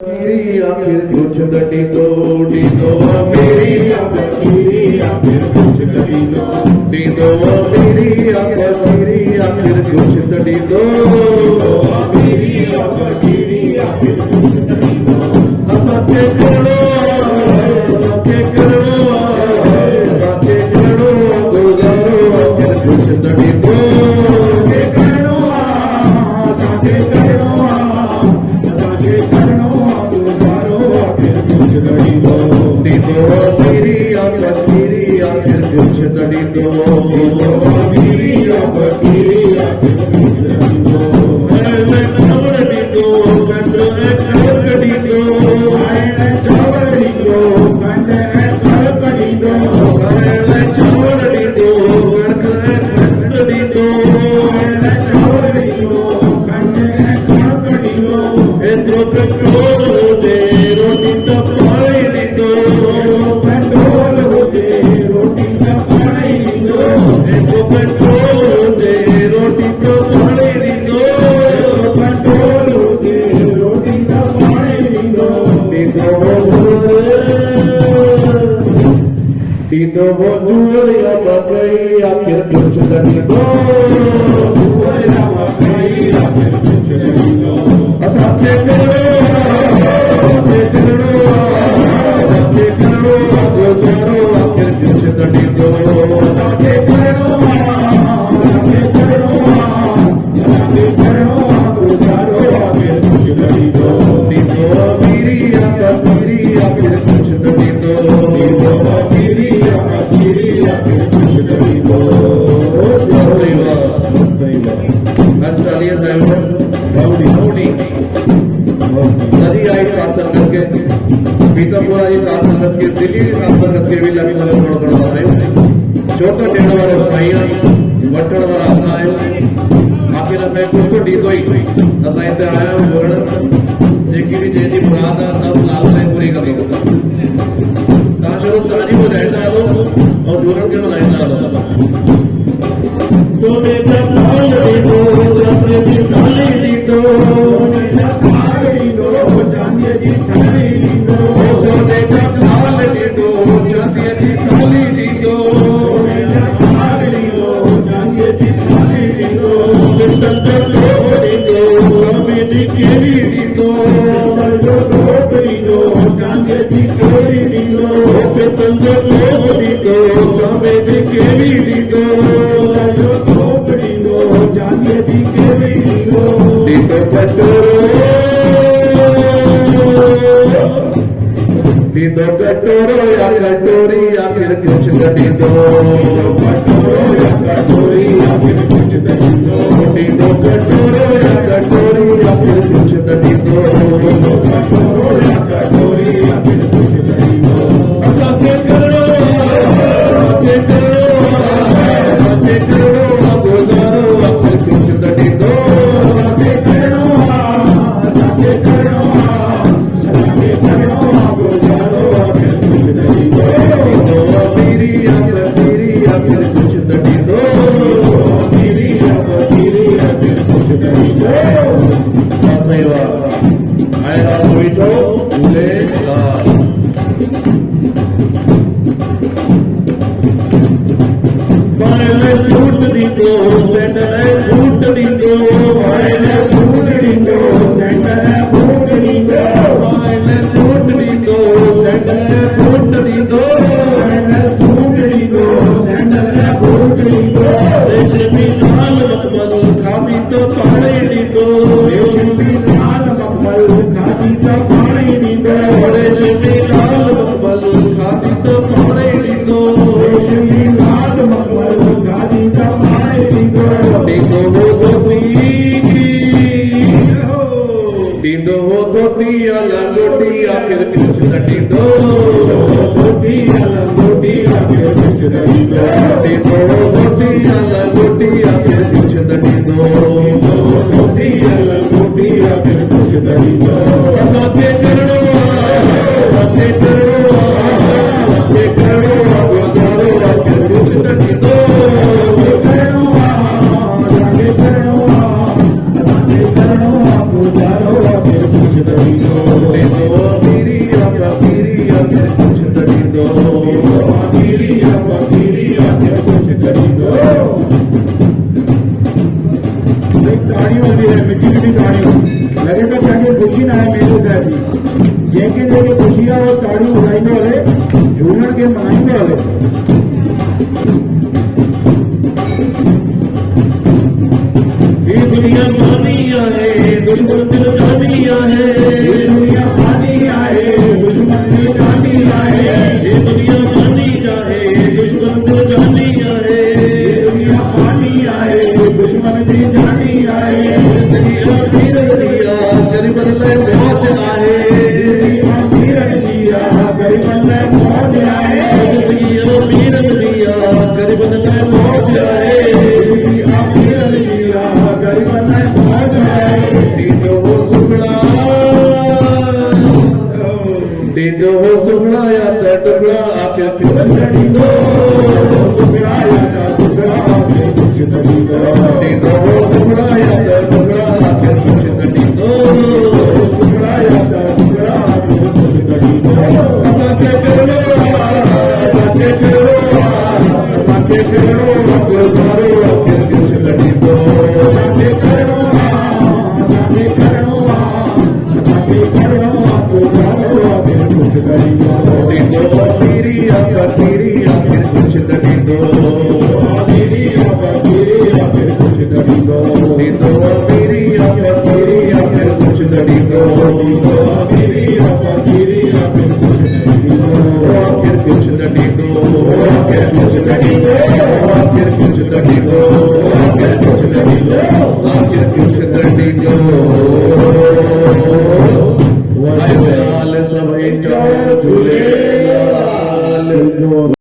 मेरी आखिर कुछ कटी दो मेरी आखिर कुछ कटी दो मेरी आखिर कुछ कटी दो हंसते करो गुजारो आखिर कुछ कटी दो मेरी आखिर कुछ कटी दो Tito Bojuya Bagai akhir kuch kati do Asate karo gozaro akhir kuch kati do Tito Miri akhir kuch kati do नदी आई सात संगत के पीतमपुरा जी सात संगत के दिल्ली सात संगत के भी लगी मदद थोड़ा बड़ा है छोटा टेढ़ वाले भाइयां वटण वाला अपना है आखिर में कुछ तो डी कोई असा इते आया बोलण जेकी भी जेदी मुराद है सब लाल से पूरी करी ता शुरू ताजी हो जाए डालो और जोड़न के बनाए डालो सोने का थाल दे दो अपने भी थाली दे दो चांदी जी थाली दी दो सोने का थाल दे दो चांदी जी थाली दी दो चांदी जी थाली दी दो पिस्टल का लोग दी दो कमी दी केरी दी दो दी दो चांदी जी केरी दी दो पिस्टल का लोग दी दो कमी दी केरी दी दो दी दो चांदी जी केरी दी दो Tito Katoro ya Katori akhir kuch kati do Tito Katoro ya Katori akhir kuch kati do Tito Katoro ya Katori akhir kuch kati do Tito Katoro ya Katori akhir kuch kati do Asate karo gozaro akhir kuch kati do आखिर कुछ कटी दो धोती लंगोटी आखिर कुछ कटी दो धोती लंगोटी आखिर कुछ कटी दो धोती लंगोटी आखिर कुछ कटी दो बातें करो गुजारो आखिर कुछ कटी दो गुजारो आखिर कुछ कटी दो लगा जी जैके जेके खुशियां और ताड़ी बजाने वाले झूमर के मनाने वाले ये दुनिया पानिया है दुश्मन दिल जानिया है ये दुनिया पानी आए दुश्मन की जानी आए ये दुनिया पानिया है दुश्मन दिल जानिया है ये दुनिया पानी आए दुश्मन की जानी आए दुनिया पीर दिया गरीब बदले मौज आए दिया गरीबन में मौज आए दुनिया पीर दिया गरीब बदले मौज आए दिया गरीबन में मौज आए दीदो हो सुखड़ा दीदो हो सुखड़ा या टुकड़ा आके फिर दीदो सुखराया का सुखरा के कुछ नहीं दो दीदो हो सुखड़ा या टुकड़ा आके कुछ नहीं दो सुखराया का सुखरा के कुछ नहीं दो आके करो आके करो आके करो गुजारो आके कुछ नहीं दो आके करो आके करो आके करो आपको जानो आके कुछ नहीं दो दीदो पीरी आके कुछ नहीं दो तेरी आके कुछ नहीं दो दीदो पीरी आके कुछ नहीं दो तेरी आके कुछ नहीं दो आखिर कुछ नहीं दो आखिर कुछ नहीं दो आखिर कुछ नहीं दो आखिर कुछ नहीं दो आखिर कुछ नहीं दो वाले सब झूले